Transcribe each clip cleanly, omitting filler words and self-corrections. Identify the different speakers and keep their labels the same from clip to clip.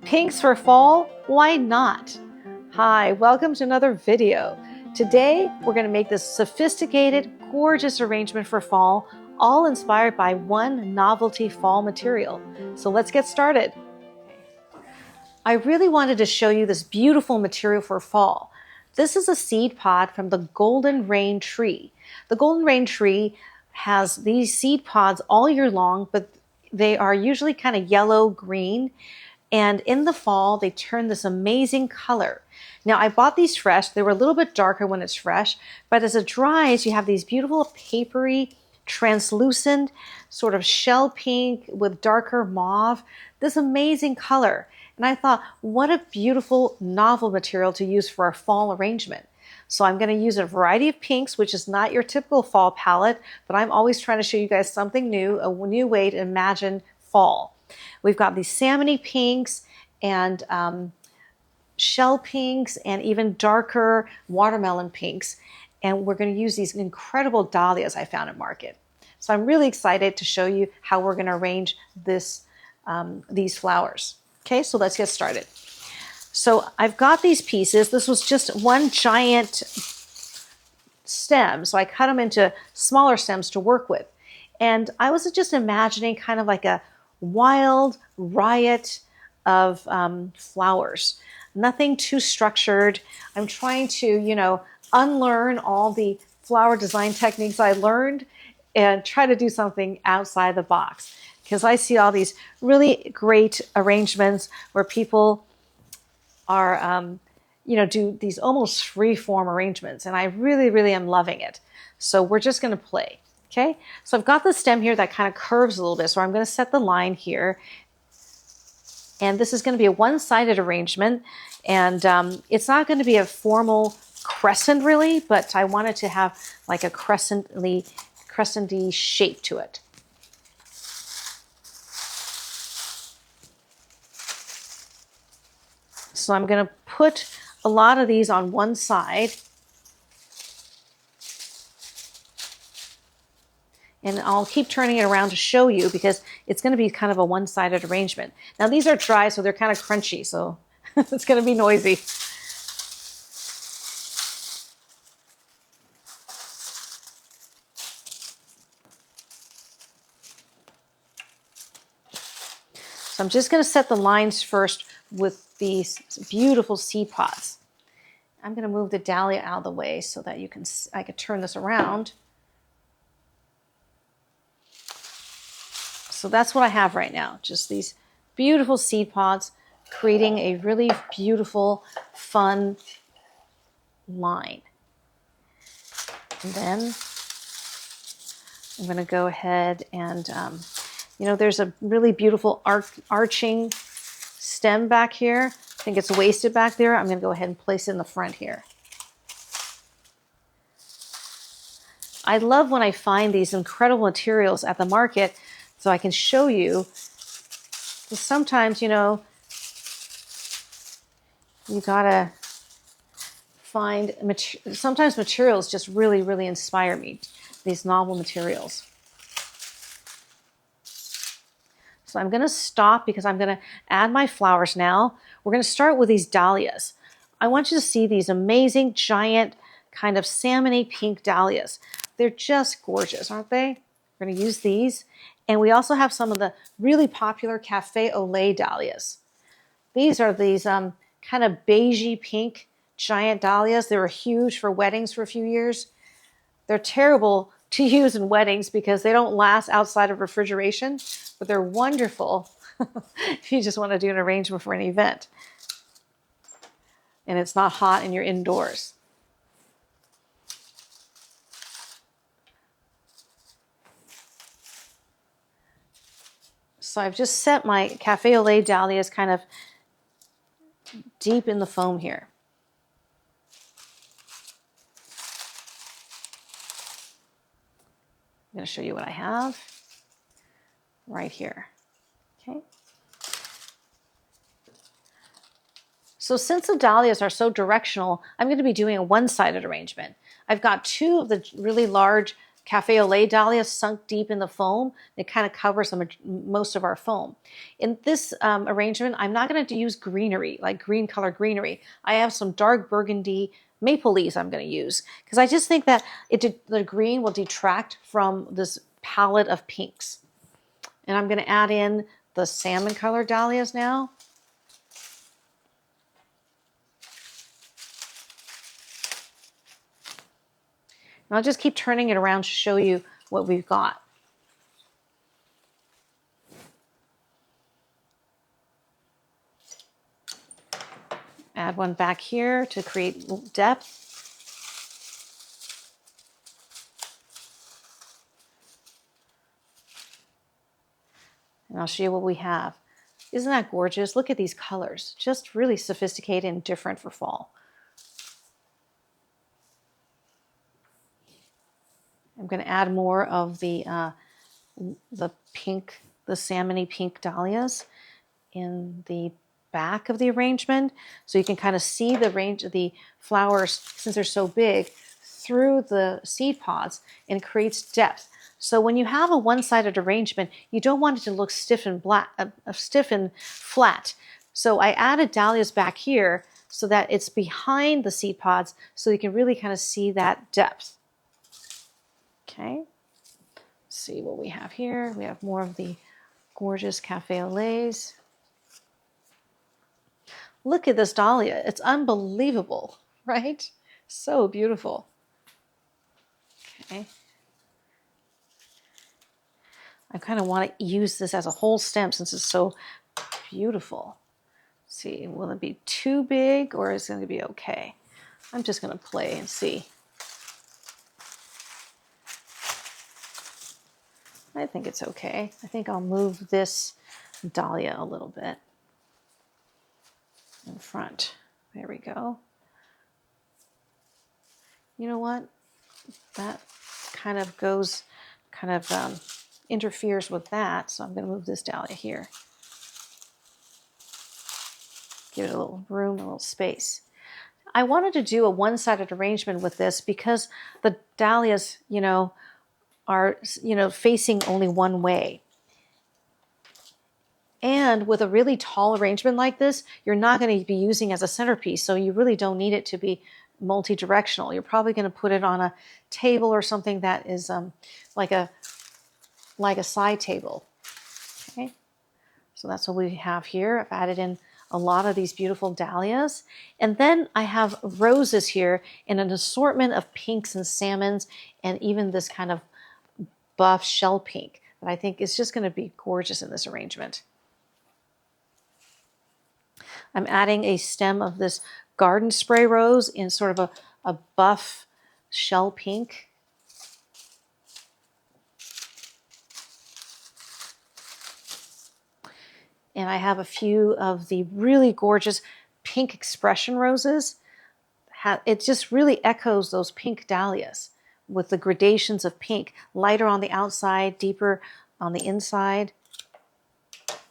Speaker 1: Pinks for fall? Why not? Hi, welcome to another video. Today, we're going to make this sophisticated, gorgeous arrangement for fall, all inspired by one novelty fall material. So let's get started. I really wanted to show you this beautiful material for fall. This is a seed pod from the golden rain tree. The golden rain tree has these seed pods all year long, but they are usually kind of yellow-green. And in the fall, they turn this amazing color. Now, I bought these fresh. They were a little bit darker when it's fresh, but as it dries, you have these beautiful papery, translucent, sort of shell pink with darker mauve, this amazing color. And I thought, what a beautiful novel material to use for a fall arrangement. So I'm going to use a variety of pinks, which is not your typical fall palette, but I'm always trying to show you guys something new, a new way to imagine fall. We've got these salmony pinks and shell pinks and even darker watermelon pinks. And we're going to use these incredible dahlias I found at market. So I'm really excited to show you how we're going to arrange these flowers. Okay, so let's get started. So I've got these pieces. This was just one giant stem. So I cut them into smaller stems to work with. And I was just imagining kind of like a wild riot of flowers. Nothing too structured. I'm trying to, unlearn all the flower design techniques I learned and try to do something outside the box. Because I see all these really great arrangements where people are, do these almost free-form arrangements. And I really, really am loving it. So we're just going to play. Okay, so I've got the stem here that kind of curves a little bit. So I'm going to set the line here. And this is going to be a one-sided arrangement. And it's not going to be a formal crescent really, but I wanted to have like a crescenty shape to it. So I'm going to put a lot of these on one side. And I'll keep turning it around to show you because it's going to be kind of a one-sided arrangement. Now these are dry, so they're kind of crunchy, so it's going to be noisy. So I'm just going to set the lines first with these beautiful seed pods. I'm going to move the dahlia out of the way so that I can turn this around. So that's what I have right now, just these beautiful seed pods creating a really beautiful, fun line. And then I'm going to go ahead and, there's a really beautiful arching stem back here. I think it's wasted back there. I'm going to go ahead and place it in the front here. I love when I find these incredible materials at the market so I can show you. Sometimes, you gotta find, sometimes materials just really, really inspire me, these novel materials. So I'm gonna stop because I'm gonna add my flowers now. We're gonna start with these dahlias. I want you to see these amazing, giant, kind of salmony pink dahlias. They're just gorgeous, aren't they? We're gonna use these. And we also have some of the really popular cafe au lait dahlias. These are these kind of beigey pink giant dahlias. They were huge for weddings for a few years. They're terrible to use in weddings because they don't last outside of refrigeration, but they're wonderful if you just want to do an arrangement for an event. And it's not hot and you're indoors. So I've just set my cafe au lait dahlias kind of deep in the foam here. I'm going to show you what I have right here. Okay. So since the dahlias are so directional, I'm going to be doing a one-sided arrangement. I've got two of the really large cafe au lait dahlia sunk deep in the foam. It kind of covers most of our foam. In this arrangement, I'm not going to use greenery, like green color greenery. I have some dark burgundy maple leaves I'm going to use because I just think that the green will detract from this palette of pinks. And I'm going to add in the salmon color dahlias now. And I'll just keep turning it around to show you what we've got. Add one back here to create depth. And I'll show you what we have. Isn't that gorgeous? Look at these colors. Just really sophisticated and different for fall. I'm going to add more of the pink, the salmony pink dahlias in the back of the arrangement, so you can kind of see the range of the flowers, since they're so big, through the seed pods, and it creates depth. So when you have a one-sided arrangement, you don't want it to look stiff and flat. So I added dahlias back here so that it's behind the seed pods, so you can really kind of see that depth. Okay, let's see what we have here. We have more of the gorgeous cafe au laits. Look at this dahlia. It's unbelievable, right? So beautiful. Okay. I kind of want to use this as a whole stem since it's so beautiful. Let's see, will it be too big or is it going to be okay? I'm just going to play and see. I think it's okay. I think I'll move this dahlia a little bit in front. There we go. You know what? That kind of interferes with that. So I'm going to move this dahlia here. Give it a little room, a little space. I wanted to do a one-sided arrangement with this because the dahlias, are, facing only one way. And with a really tall arrangement like this, you're not going to be using as a centerpiece, so you really don't need it to be multi-directional. You're probably going to put it on a table or something that is like a side table. Okay, so that's what we have here. I've added in a lot of these beautiful dahlias. And then I have roses here in an assortment of pinks and salmons and even this kind of buff shell pink that I think is just going to be gorgeous in this arrangement. I'm adding a stem of this garden spray rose in sort of a buff shell pink. And I have a few of the really gorgeous pink expression roses. It just really echoes those pink dahlias with the gradations of pink, lighter on the outside, deeper on the inside.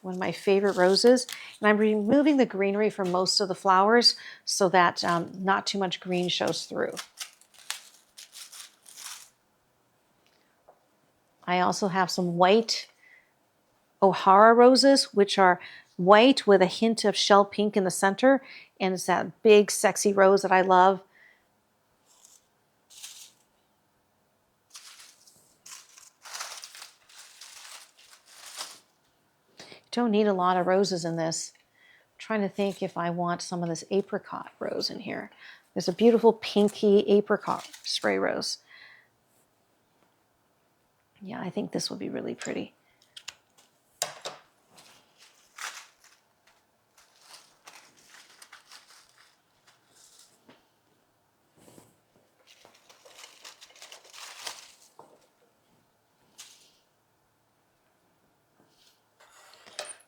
Speaker 1: One of my favorite roses. And I'm removing the greenery from most of the flowers so that not too much green shows through. I also have some white O'Hara roses, which are white with a hint of shell pink in the center. And it's that big, sexy rose that I love. Don't need a lot of roses in this. I'm trying to think if I want some of this apricot rose in here. There's a beautiful pinky apricot spray rose. Yeah, I think this will be really pretty.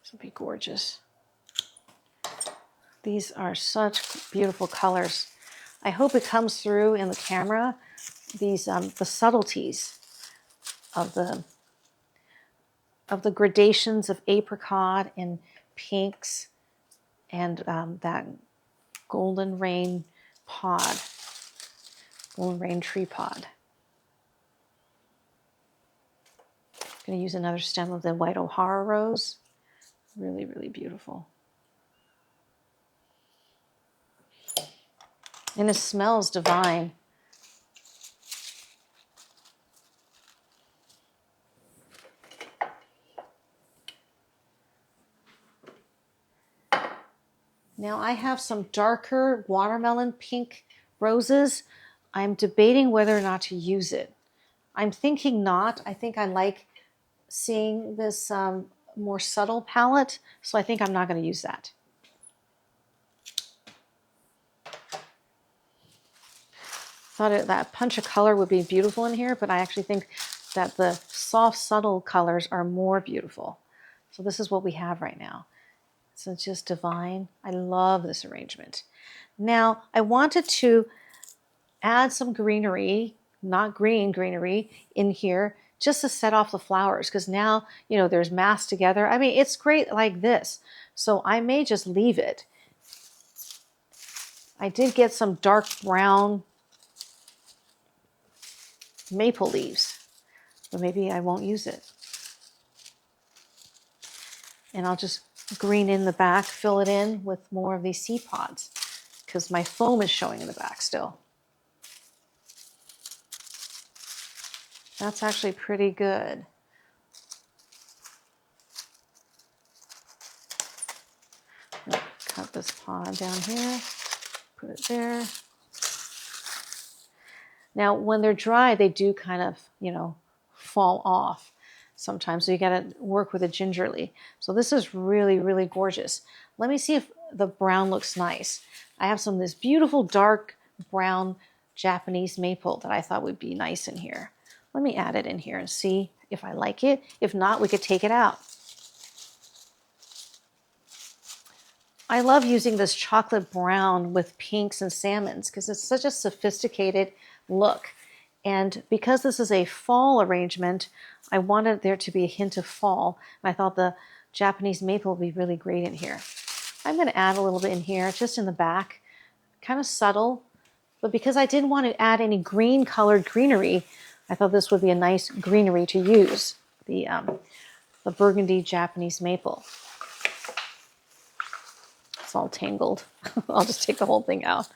Speaker 1: This will be gorgeous. These are such beautiful colors. I hope it comes through in the camera. These the subtleties of the gradations of apricot and pinks and that golden rain tree pod. going to use another stem of the white O'Hara rose. Really, really beautiful. And it smells divine. Now I have some darker watermelon pink roses. I'm debating whether or not to use it. I'm thinking not. I think I like seeing this more subtle palette, so I think I'm not going to use that. Thought that punch of color would be beautiful in here, but I actually think that the soft, subtle colors are more beautiful. So this is what we have right now. So it's just divine. I love this arrangement. Now, I wanted to add some greenery, not green greenery, in here just to set off the flowers, because now, you know, there's massed together. I mean, it's great like this. So I may just leave it. I did get some dark brown maple leaves, but maybe I won't use it. And I'll just green in the back, fill it in with more of these seed pods, because my foam is showing in the back still. That's actually pretty good. Cut this pod down here, put it there. Now, when they're dry, they do kind of, you know, fall off sometimes. So you got to work with it gingerly. So this is really, really gorgeous. Let me see if the brown looks nice. I have some of this beautiful dark brown Japanese maple that I thought would be nice in here. Let me add it in here and see if I like it. If not, we could take it out. I love using this chocolate brown with pinks and salmons because it's such a sophisticated look. And because this is a fall arrangement, I wanted there to be a hint of fall. And I thought the Japanese maple would be really great in here. I'm going to add a little bit in here, just in the back, kind of subtle. But because I didn't want to add any green colored greenery, I thought this would be a nice greenery to use, the burgundy Japanese maple. It's all tangled. I'll just take the whole thing out.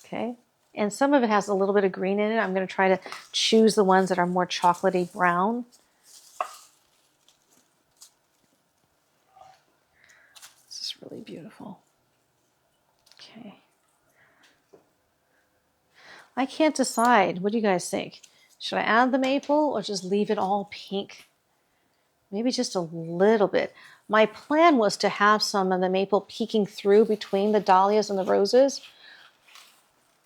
Speaker 1: Okay. And some of it has a little bit of green in it. I'm going to try to choose the ones that are more chocolatey brown. This is really beautiful. Okay. I can't decide. What do you guys think? Should I add the maple or just leave it all pink? Maybe just a little bit. My plan was to have some of the maple peeking through between the dahlias and the roses.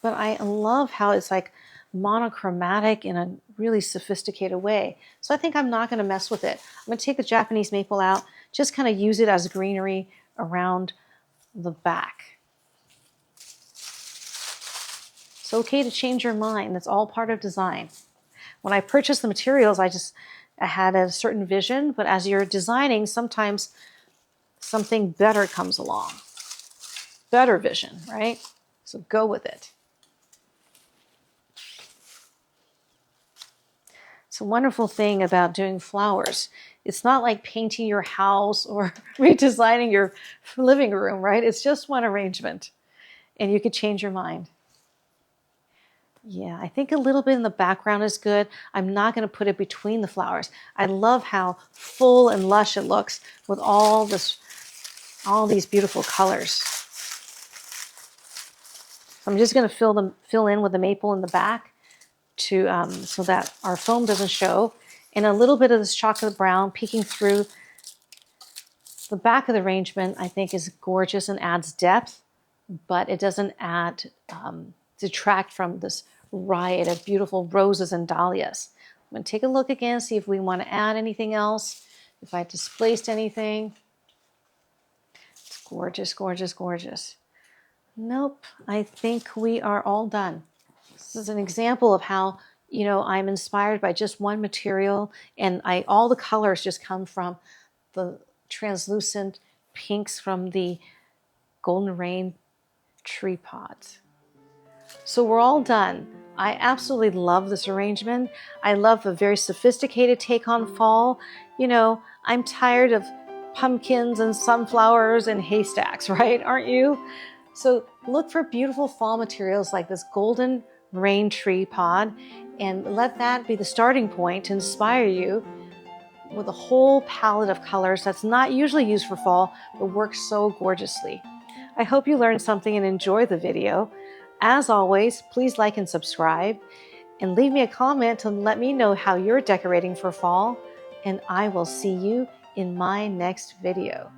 Speaker 1: But I love how it's like monochromatic in a really sophisticated way. So I think I'm not going to mess with it. I'm going to take the Japanese maple out, just kind of use it as greenery around the back. It's okay to change your mind. That's all part of design. When I purchased the materials, I had a certain vision, but as you're designing, sometimes something better comes along. Better vision, right? So go with it. It's a wonderful thing about doing flowers. It's not like painting your house or redesigning your living room, right? It's just one arrangement, and you could change your mind. Yeah, I think a little bit in the background is good. I'm not going to put it between the flowers. I love how full and lush it looks with all these beautiful colors. So I'm just going to fill in with the maple in the back to so that our foam doesn't show, and a little bit of this chocolate brown peeking through the back of the arrangement. I think is gorgeous and adds depth, but it doesn't detract from this riot of beautiful roses and dahlias. I'm going to take a look again, see if we want to add anything else, if I displaced anything. It's gorgeous, gorgeous, gorgeous. Nope, I think we are all done. This is an example of how, you know, I'm inspired by just one material, and all the colors just come from the translucent pinks from the Golden Rain tree pods. So we're all done. I absolutely love this arrangement. I love a very sophisticated take on fall. You know, I'm tired of pumpkins and sunflowers and haystacks, right? Aren't you? So look for beautiful fall materials like this golden rain tree pod and let that be the starting point to inspire you with a whole palette of colors that's not usually used for fall, but works so gorgeously. I hope you learned something and enjoy the video. As always, please like and subscribe, and leave me a comment to let me know how you're decorating for fall, and I will see you in my next video.